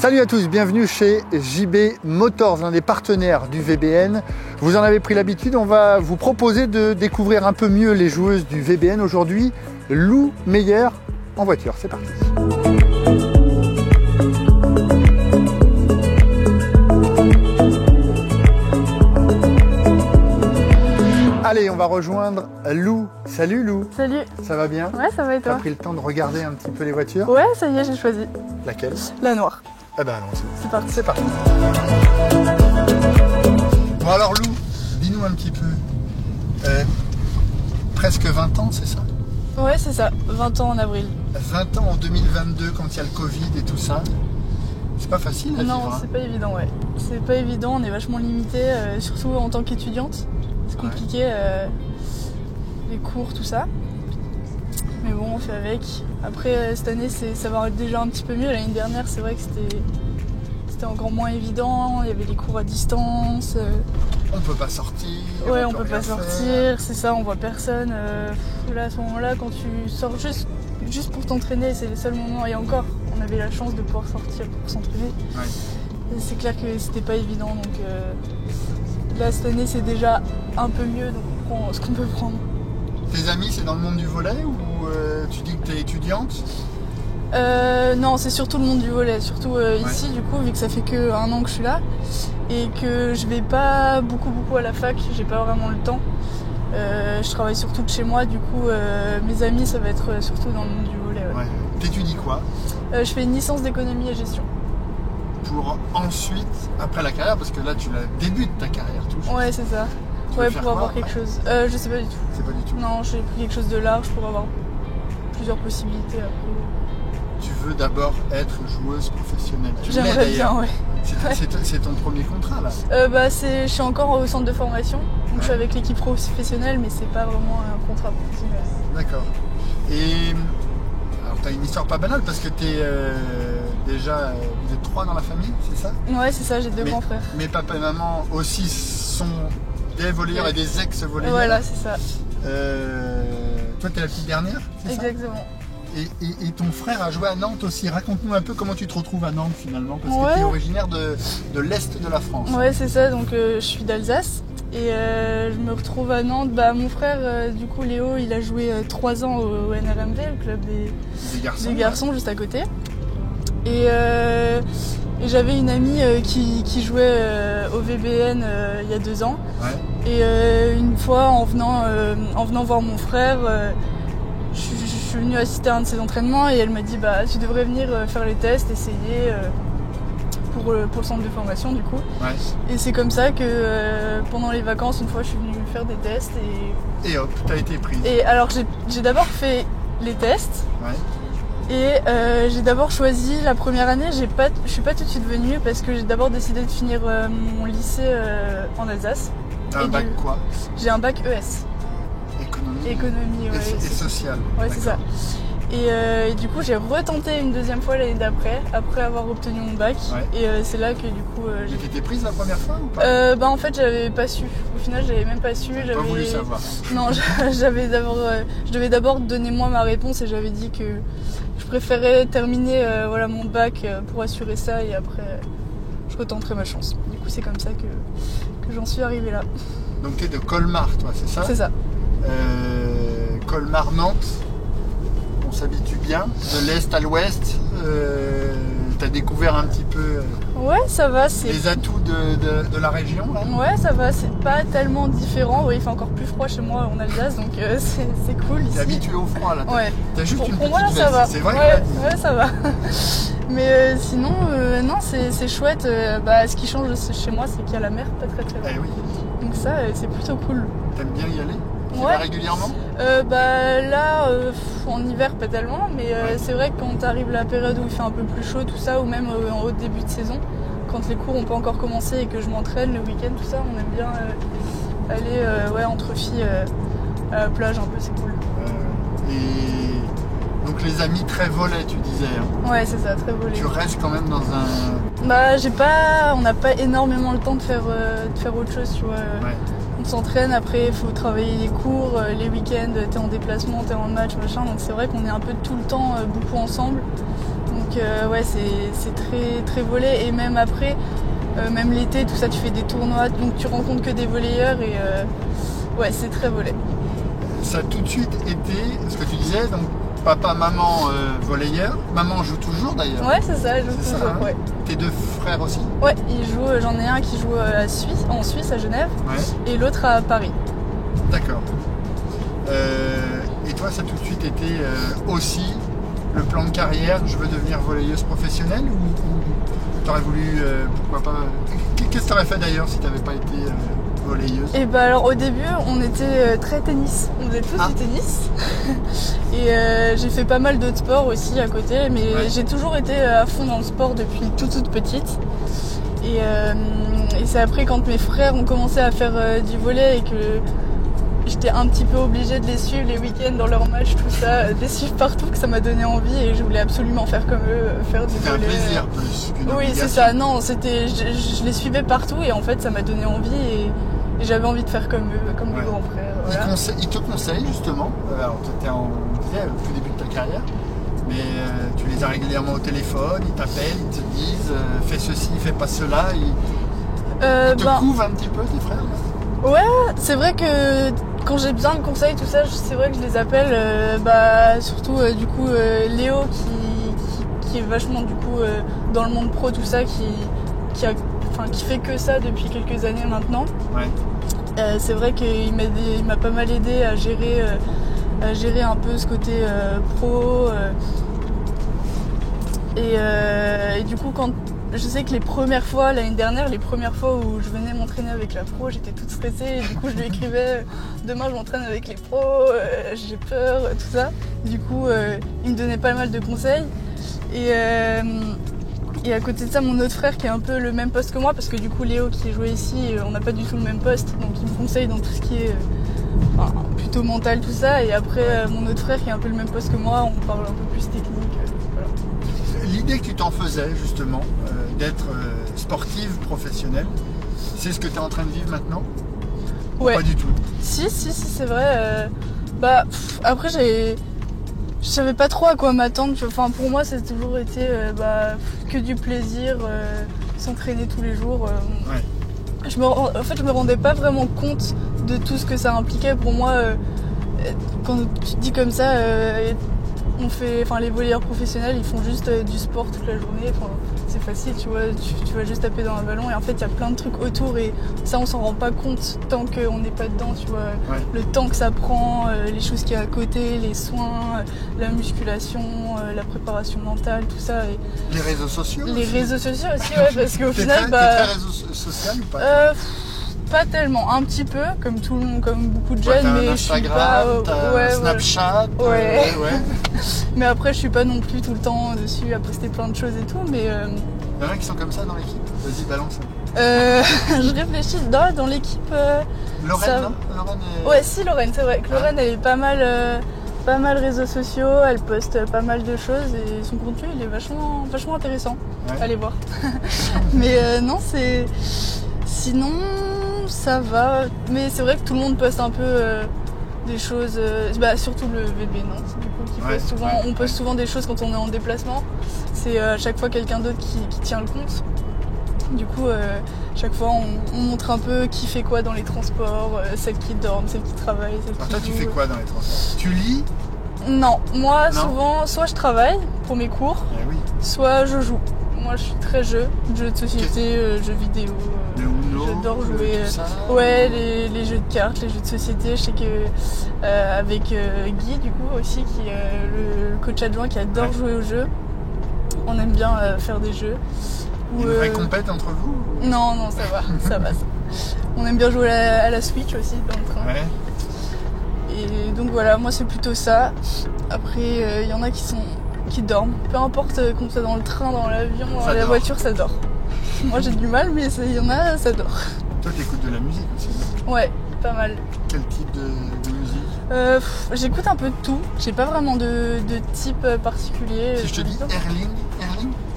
Salut à tous, bienvenue chez JB Motors, l'un des partenaires du VBN. Vous en avez pris l'habitude, on va vous proposer de découvrir un peu mieux les joueuses du VBN aujourd'hui. Lou Meyer en voiture, c'est parti. Allez, on va rejoindre Lou. Salut Lou. Salut. Ça va bien? Ouais, ça va et toi? T'as pris le temps de regarder un petit peu les voitures? Ouais, ça y est, j'ai choisi. Laquelle? La noire. Eh ben allons-y. C'est parti. C'est parti. Bon alors Lou, dis-nous un petit peu. Presque 20 ans, c'est ça? Ouais, c'est ça. 20 ans en avril. 20 ans en 2022 quand il y a le Covid et tout ça. C'est pas facile à Non, vivre. c'est pas évident, ouais. C'est pas évident, on est vachement limité, surtout en tant qu'étudiante. C'est compliqué, les cours, tout ça. Mais bon, on fait avec. Après, cette année, ça va déjà un petit peu mieux. L'année dernière, c'est vrai que c'était encore moins évident. Il y avait les cours à distance. On peut pas sortir. Ouais, on peut pas sortir, c'est ça, on voit personne. Là, à ce moment-là, quand tu sors juste pour t'entraîner, c'est le seul moment. Et encore, on avait la chance de pouvoir sortir pour s'entraîner. Ouais. C'est clair que c'était pas évident. Donc là, cette année, c'est déjà un peu mieux. Donc on prend ce qu'on peut prendre. Tes amis, c'est dans le monde du volley ou tu dis que tu es étudiante? Non, c'est surtout le monde du volley. Surtout ici, du coup, vu que ça fait que 1 an que je suis là et que je vais pas beaucoup à la fac, j'ai pas vraiment le temps. Je travaille surtout de chez moi, du coup, mes amis, ça va être surtout dans le monde du volley. Ouais. Ouais. T'étudies quoi? Je fais une licence d'économie et gestion. Pour ensuite, après la carrière, parce que là tu la débutes ta carrière toujours. Ouais, c'est ça. Tu Ouais, veux faire pour quoi avoir quelque chose. Je sais pas du tout. C'est pas du tout. Non, j'ai pris quelque chose de large pour avoir plusieurs possibilités après. Tu veux d'abord être joueuse professionnelle. Tu l'es J'aimerais d'ailleurs. bien, ouais. C'est ton premier contrat là. Je suis encore au centre de formation, donc je suis avec l'équipe professionnelle, mais c'est pas vraiment un contrat professionnel. D'accord. Et alors t'as une histoire pas banale parce que t'es déjà vous êtes 3 dans la famille, c'est ça? Ouais, c'est ça, j'ai 2 grands frères. Mes papa et maman aussi sont des volleyeurs et des ex-volleyeurs. Voilà, c'est ça. Toi t'es la petite dernière, c'est ça? Exactement. Et ton frère a joué à Nantes aussi. Raconte-nous un peu comment tu te retrouves à Nantes finalement, parce que tu es originaire de l'Est de la France. Ouais, c'est ça, donc je suis d'Alsace et je me retrouve à Nantes. Mon frère, du coup Léo, il a joué 3 ans au NRMV, le club des garçons juste à côté. Et j'avais une amie qui jouait au VBN il y a 2 ans. Ouais. Et une fois, en venant voir mon frère, je suis venue assister à un de ses entraînements et elle m'a dit tu devrais venir faire les tests, essayer pour le centre de formation du coup. Ouais. Et c'est comme ça que pendant les vacances, une fois, je suis venue faire des tests et hop, t'as été prise. Et alors j'ai d'abord fait les tests. Ouais. Et j'ai d'abord choisi la première année, je suis pas tout de suite venue parce que j'ai d'abord décidé de finir mon lycée en Alsace. T'as un bac quoi? J'ai un bac ES. Économie, ouais. Et social. Ouais, c'est ça. Et du coup, j'ai retenté une 2e fois l'année d'après, après avoir obtenu mon bac. Ouais. Et c'est là que du coup. J'ai été prise la première fois ou pas? En fait, j'avais pas su. Au final, j'avais même pas su. J'avais pas voulu savoir. Non, je devais d'abord donner moi ma réponse et j'avais dit que je préférais terminer mon bac pour assurer ça et après je retenterai ma chance. Du coup, c'est comme ça que j'en suis arrivée là. Donc t'es de Colmar, toi, c'est ça? C'est ça. Colmar-Nantes, on s'habitue bien, de l'Est à l'Ouest, t'as découvert un petit peu ouais, ça va, les atouts de la région là? Ouais, ça va, c'est pas tellement différent, il fait encore plus froid chez moi en Alsace, donc c'est cool ici. T'es habitué au froid là? Ouais. T'as juste une pour petite moi, veste, ça va. C'est vrai? Ouais, ça va. Mais sinon, non, c'est chouette. Ce qui change chez moi, c'est qu'il y a la mer pas très loin. Eh oui. Donc ça, c'est plutôt cool. T'aimes bien y aller? Tu vas régulièrement? Là, en hiver pas tellement, mais c'est vrai que quand arrive la période où il fait un peu plus chaud, tout ça, ou même au début de saison, quand les cours n'ont pas encore commencé et que je m'entraîne le week-end, tout ça, on aime bien aller entre filles à la plage un peu, c'est cool. Et donc les amis très volets, tu disais. Hein. Ouais, c'est ça, très volets. Tu restes quand même dans un... on n'a pas énormément le temps de faire autre chose, tu vois. Ouais. On s'entraîne, après il faut travailler les cours, les week-ends, t'es en déplacement, t'es en match, machin, donc c'est vrai qu'on est un peu tout le temps beaucoup ensemble. Donc ouais, c'est très très volley. Et même après, même l'été, tout ça, tu fais des tournois, donc tu rencontres que des volleyeurs et ouais, c'est très volley. Ça a tout de suite été ce que tu disais, donc papa, maman, volleyeur. Maman joue toujours d'ailleurs. Ouais, c'est ça, elle joue toujours. Ça, hein. Ouais. Tes deux frères aussi? Ouais, ils jouent, j'en ai un qui joue en Suisse, à Genève, ouais. Et l'autre à Paris. D'accord. Et toi, ça a tout de suite été aussi le plan de carrière, je veux devenir volleyeuse professionnelle ou t'aurais voulu, pourquoi pas... Qu'est-ce que t'aurais fait d'ailleurs si t'avais pas été volleyeuse? Et bah alors au début, on était très tennis, on faisait tous du tennis. Et j'ai fait pas mal d'autres sports aussi à côté, mais j'ai toujours été à fond dans le sport depuis toute petite. Et c'est après quand mes frères ont commencé à faire du volley et que j'étais un petit peu obligée de les suivre les week-ends dans leurs matchs, tout ça, de les suivre partout, que ça m'a donné envie et je voulais absolument faire comme eux, faire du volley. C'était un plaisir plus qu'une Oui, c'est ça. Non, c'était, je les suivais partout et en fait, ça m'a donné envie et j'avais envie de faire comme eux, comme mes grands frères. Voilà. Ils te conseillent justement, alors tu étais au tout début de ta carrière, mais tu les as régulièrement au téléphone, ils t'appellent, ils te disent fais ceci, fais pas cela, ils te couvent un petit peu tes frères? Ouais, c'est vrai que quand j'ai besoin de conseils, tout ça, c'est vrai que je les appelle, surtout du coup Léo qui est vachement du coup dans le monde pro, tout ça, qui fait que ça depuis quelques années maintenant. Ouais. C'est vrai qu'il m'a pas mal aidé à gérer un peu ce côté pro. Et du coup, quand je sais que les premières fois, l'année dernière, les premières fois où je venais m'entraîner avec la pro, j'étais toute stressée. Et du coup, je lui écrivais demain je m'entraîne avec les pros, j'ai peur, tout ça. Du coup, il me donnait pas mal de conseils. Et à côté de ça, mon autre frère qui est un peu le même poste que moi, parce que du coup Léo qui jouait ici, on n'a pas du tout le même poste, donc il me conseille dans tout ce qui est plutôt mental, tout ça. Et après, mon autre frère qui est un peu le même poste que moi, on parle un peu plus technique. Voilà. L'idée que tu t'en faisais justement, d'être sportive professionnelle, c'est ce que tu es en train de vivre maintenant? Ouais. Ou pas du tout? Si, c'est vrai. Après, je savais pas trop à quoi m'attendre. Enfin, pour moi, ça a toujours été que du plaisir, s'entraîner tous les jours. En fait, je me rendais pas vraiment compte de tout ce que ça impliquait. Pour moi, quand tu te dis comme ça, les volleyeurs professionnels, ils font juste du sport toute la journée. Enfin, c'est facile, tu vois, tu vas juste taper dans un ballon et en fait, il y a plein de trucs autour et ça, on s'en rend pas compte tant qu'on n'est pas dedans, tu vois. Ouais. Le temps que ça prend, les choses qu'il y a à côté, les soins, la musculation, la préparation mentale, tout ça. Et les réseaux sociaux Les aussi. réseaux sociaux aussi, ouais, parce qu'au final, t'es très réseau social ou pas? Pas tellement, un petit peu, comme tout le monde, comme beaucoup de jeunes, mais Instagram, je suis pas. Snapchat. Ouais. Mais après, je suis pas non plus tout le temps dessus à poster plein de choses et tout, mais. Il y en a qui sont comme ça dans l'équipe. Vas-y, balance. Je réfléchis dans l'équipe. Lorraine, ça... non Lorraine est... Ouais, si, Lorraine, c'est vrai que Lorraine, elle est pas mal réseaux sociaux, elle poste pas mal de choses et son contenu, il est vachement intéressant. Ouais. Allez voir. Mais non, c'est. Sinon, ça va. Mais c'est vrai que tout le monde poste un peu des choses. Surtout le VB Nantes, du coup, qui poste souvent. On poste souvent des choses quand on est en déplacement. C'est à chaque fois quelqu'un d'autre qui tient le compte. Du coup, chaque fois, on montre un peu qui fait quoi dans les transports, celles qui dorment, celles qui travaillent, celles qui toi, jouent. Tu fais quoi dans les transports? Tu lis? Non, moi, souvent, soit je travaille pour mes cours, soit je joue. Moi, je suis très jeux de société, jeux vidéo. J'adore jouer. Les jeux de cartes, les jeux de société. Je sais que avec Guy, du coup, aussi, qui est le coach adjoint qui adore jouer aux jeux, on aime bien faire des jeux. Une vraie compète entre vous? Non, ça va, ça va. On aime bien jouer à la Switch aussi dans le train. Ouais. Et donc voilà, moi c'est plutôt ça. Après, il y en a qui dorment. Peu importe qu'on soit dans le train, dans l'avion, dans la voiture, ça dort. Moi j'ai du mal, mais il y en a, ça dort. Toi t'écoutes de la musique aussi? Ouais, pas mal. Quel type de musique? J'écoute un peu de tout. J'ai pas vraiment de type particulier. Si je te dis Erling,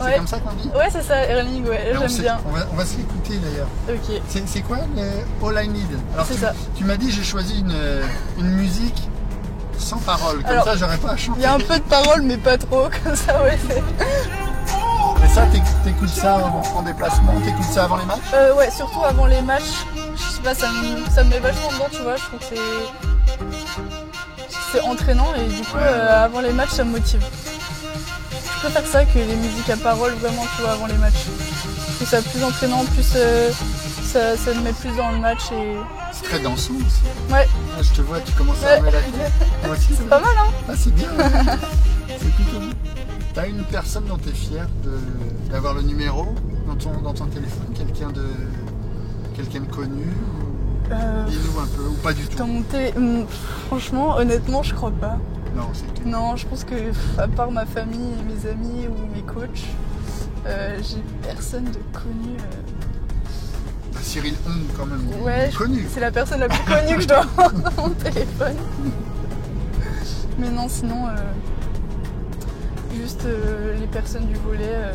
c'est comme ça qu'on dit? Ouais, c'est ça, Erling, j'aime bien. On va se l'écouter d'ailleurs. Ok. C'est quoi le All I Need? Alors c'est ça. Tu m'as dit j'ai choisi une musique sans parole, comme Alors, ça j'aurais pas à chanter. Il y a un peu de paroles, mais pas trop, comme ça, ouais. Mais ça, t'écoutes ça en déplacement, t'écoutes ça avant les matchs? Ouais, surtout avant les matchs. Je sais pas, ça me met vachement dedans, tu vois. Je trouve que c'est entraînant et du coup, avant les matchs, ça me motive. Je préfère ça que les musiques à paroles, vraiment, tu vois, avant les matchs. Je trouve ça plus entraînant, plus ça me met plus dans le match et... C'est très dansant aussi. Ouais. Ah, je te vois, tu commences à remettre la tête. Moi aussi, C'est pas mal, hein? Ah, c'est bien. C'est plutôt bien. T'as une personne dont t'es fier d'avoir le numéro dans ton téléphone? Quelqu'un de connu? Dis-nous un peu, ou pas du tout? Dans mon franchement, honnêtement, je crois pas. Non, c'est tout. Non, je pense que, à part ma famille et mes amis ou mes coachs, j'ai personne de connu. Bah, Cyril Hong, quand même, Ouais, connu. C'est la personne la plus connue que je dois avoir dans mon téléphone. Mais non, sinon, juste les personnes du volet,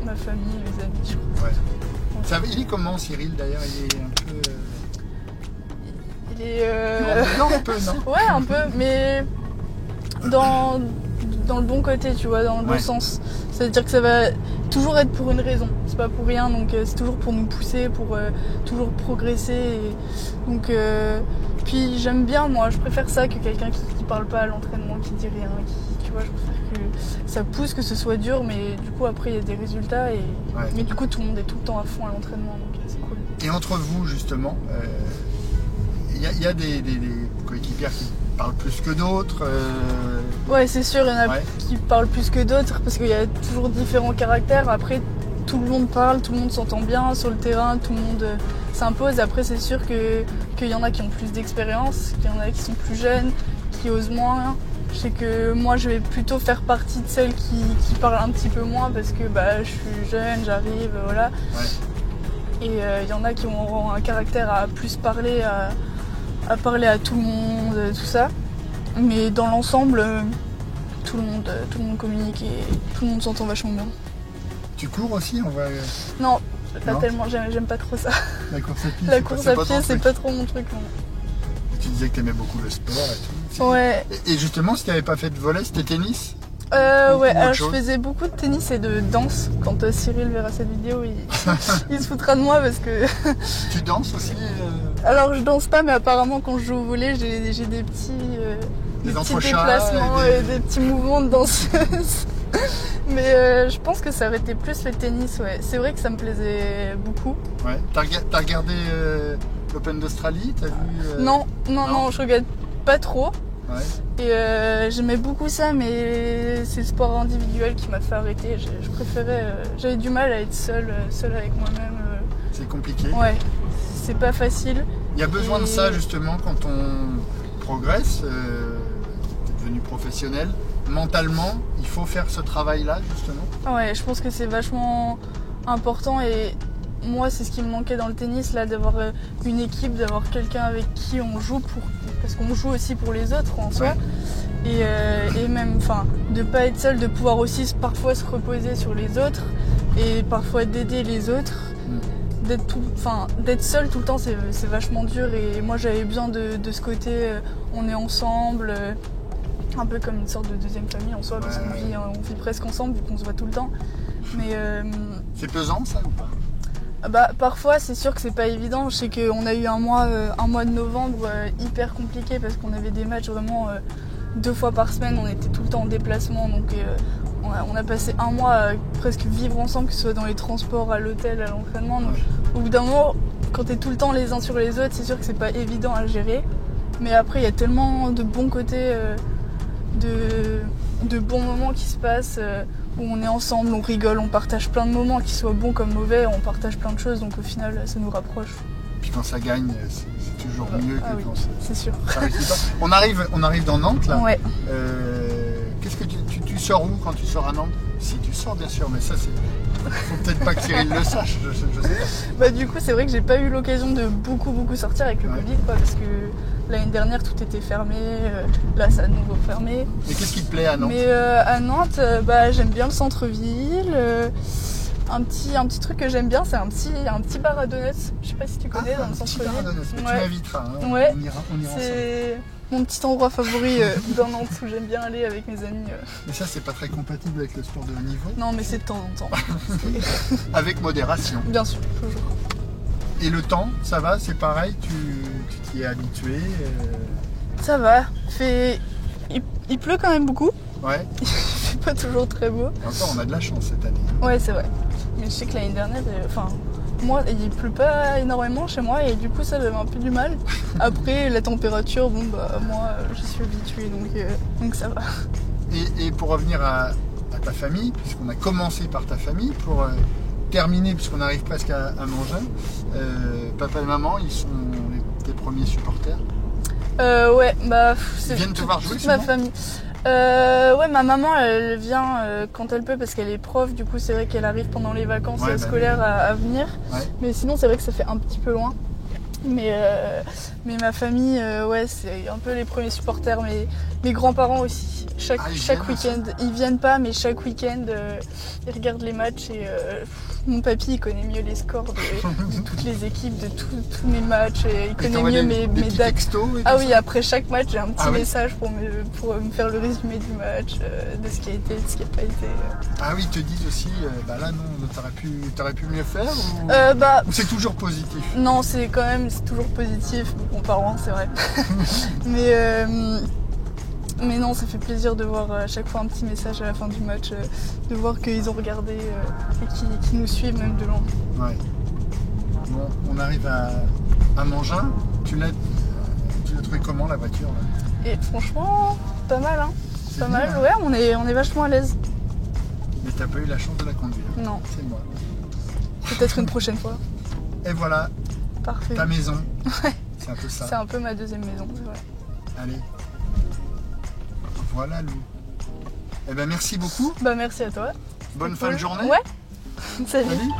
ma famille, mes amis, je crois. Ouais. Il est comment, Cyril, d'ailleurs? Il est un peu... Il est... Non, un peu, non? Ouais, un peu, mais dans le bon côté, tu vois, dans le bon sens. C'est-à-dire que ça va toujours être pour une raison, c'est pas pour rien, donc c'est toujours pour nous pousser, pour toujours progresser. Donc, puis j'aime bien, moi, je préfère ça que quelqu'un qui parle pas à l'entraînement, qui dit rien, tu vois, je préfère que ça pousse, que ce soit dur, mais du coup après il y a des résultats, mais du coup tout le monde est tout le temps à fond à l'entraînement, donc c'est cool. Et entre vous, justement, il y a des coéquipiers qui parlent plus que d'autres. Ouais, c'est sûr, il y en a qui parlent plus que d'autres parce qu'il y a toujours différents caractères. Après, tout le monde parle, tout le monde s'entend bien sur le terrain, tout le monde s'impose. Après, c'est sûr qu'il y en a qui ont plus d'expérience, qu'il y en a qui sont plus jeunes, qui osent moins. Je sais que moi, je vais plutôt faire partie de celles qui parlent un petit peu moins parce que je suis jeune, j'arrive, voilà. Ouais. Et il y en a qui ont un caractère à plus parler, à parler à tout le monde, tout ça. Mais dans l'ensemble, tout le monde communique et tout le monde s'entend vachement bien. Tu cours aussi, on va... Non, pas tellement, j'aime pas trop ça. La course à pied, La course à pied, c'est pas trop mon truc. Non. Tu disais que t'aimais beaucoup le sport et tout. Ouais. Et justement, si t'avais pas fait de volley, c'était tennis? Ouais, alors je faisais beaucoup de tennis et de danse. Quand Cyril verra cette vidéo, il se foutra de moi parce que... Tu danses aussi Alors je danse pas, mais apparemment quand je joue au volley, j'ai des petits... des petits déplacements et des petits mouvements de danseuse. Mais je pense que ça aurait été plus le tennis, ouais. C'est vrai que ça me plaisait beaucoup. Ouais. T'as regardé l'Open d'Australie? T'as vu Non, je regarde pas trop. Ouais. Et j'aimais beaucoup ça, mais c'est le sport individuel qui m'a fait arrêter. Je préférais... j'avais du mal à être seule avec moi-même. C'est compliqué? Ouais, c'est pas facile. Il y a besoin de ça justement quand on progresse, t'es devenu professionnel. Mentalement, il faut faire ce travail-là justement. Ouais, je pense que c'est vachement important et moi c'est ce qui me manquait dans le tennis, là, d'avoir une équipe, d'avoir quelqu'un avec qui on joue parce qu'on joue aussi pour les autres en soi. Et même, enfin, de pas être seul, de pouvoir aussi parfois se reposer sur les autres et parfois d'aider les autres. D'être seul tout le temps, c'est vachement dur et moi j'avais besoin de ce côté, on est ensemble. Un peu comme une sorte de deuxième famille en soi, parce qu'on vit presque ensemble vu qu'on se voit tout le temps. Mais c'est pesant ça ou pas? Parfois c'est sûr que c'est pas évident. Je sais qu'on a eu un mois de novembre hyper compliqué parce qu'on avait des matchs vraiment 2 fois par semaine, on était tout le temps en déplacement, donc on a passé un mois à presque vivre ensemble, que ce soit dans les transports, à l'hôtel, à l'entraînement. Donc au bout d'un moment, quand t'es tout le temps les uns sur les autres, c'est sûr que c'est pas évident à gérer. Mais après il y a tellement de bons côtés, de bons moments qui se passent, où on est ensemble, on rigole, on partage plein de moments, qu'ils soient bons comme mauvais, on partage plein de choses, donc au final ça nous rapproche. Puis quand ça gagne, c'est toujours mieux que quand c'est sûr. Ça réussit pas. On arrive dans Nantes là. Ouais. Qu'est-ce que tu sors où quand tu sors à Nantes? Si tu sors bien sûr, mais ça c'est... Faut peut-être pas que Cyril le sache, je sais pas. Du coup c'est vrai que j'ai pas eu l'occasion de beaucoup sortir avec le Covid, quoi, parce que l'année dernière tout était fermé, là ça a de nouveau fermé. Mais qu'est-ce qui te plaît à Nantes? Mais à Nantes, j'aime bien le centre-ville. Un petit truc que j'aime bien, c'est un petit bar à donuts. Je sais pas si tu connais, dans le centre-ville. Tu m'inviteras, hein. Ouais. On ira ensemble. mon petit endroit favori dans Nantes où j'aime bien aller avec mes amis. Mais ça, c'est pas très compatible avec le sport de haut niveau. Non, mais c'est de temps en temps. Avec modération. Bien sûr, toujours. Et le temps, ça va, c'est pareil, tu t'y es habitué Ça va. Il pleut quand même beaucoup. Ouais. Il fait pas toujours très beau. Encore, on a de la chance cette année. Ouais, c'est vrai. Mais je sais que l'année dernière, moi, il pleut pas énormément chez moi et du coup, ça j'avais un peu du mal. Après, la température, bon, bah, moi, j'y suis habituée, donc ça va. Et pour revenir à ta famille, puisqu'on a commencé par ta famille, pour terminer, puisqu'on arrive presque à Mangin, papa et maman, ils sont tes premiers supporters. Ouais, bah, ils viennent te voir jouer, toute ma famille. Ouais, ma maman, elle vient quand elle peut parce qu'elle est prof, du coup c'est vrai qu'elle arrive pendant les vacances scolaires à venir. Ouais. Mais sinon c'est vrai que ça fait un petit peu loin. Mais ma famille, ouais, c'est un peu les premiers supporters. Mes grands-parents aussi. Chaque week-end, ils viennent pas, mais chaque week-end, ils regardent les matchs et mon papy, il connaît mieux les scores de toutes les équipes, de tous mes matchs. Et il connaît mieux mes dates. Ah oui, après chaque match, j'ai un petit message pour me faire le résumé du match, de ce qui a été, de ce qui n'a pas été. Ah oui, ils te disent aussi, bah là non, t'aurais pu mieux faire ou c'est toujours positif? Non, c'est toujours positif, mes parents, c'est vrai. Mais non, ça fait plaisir de voir à chaque fois un petit message à la fin du match, de voir qu'ils ont regardé et qu'ils nous suivent même de loin. Ouais. Bon, on arrive à Mangin. Tu l'as trouvé comment la voiture là? Et franchement, pas mal, hein. Pas mal, ouais, on est vachement à l'aise. Mais t'as pas eu la chance de la conduire? Non. C'est moi. Peut-être une prochaine fois. Et voilà. Parfait. Ta maison. Ouais. C'est un peu ça. C'est un peu ma deuxième maison, c'est vrai. Allez. Voilà Lou. Eh ben merci beaucoup. Bah merci à toi. Bonne fin de journée. Ouais. Salut.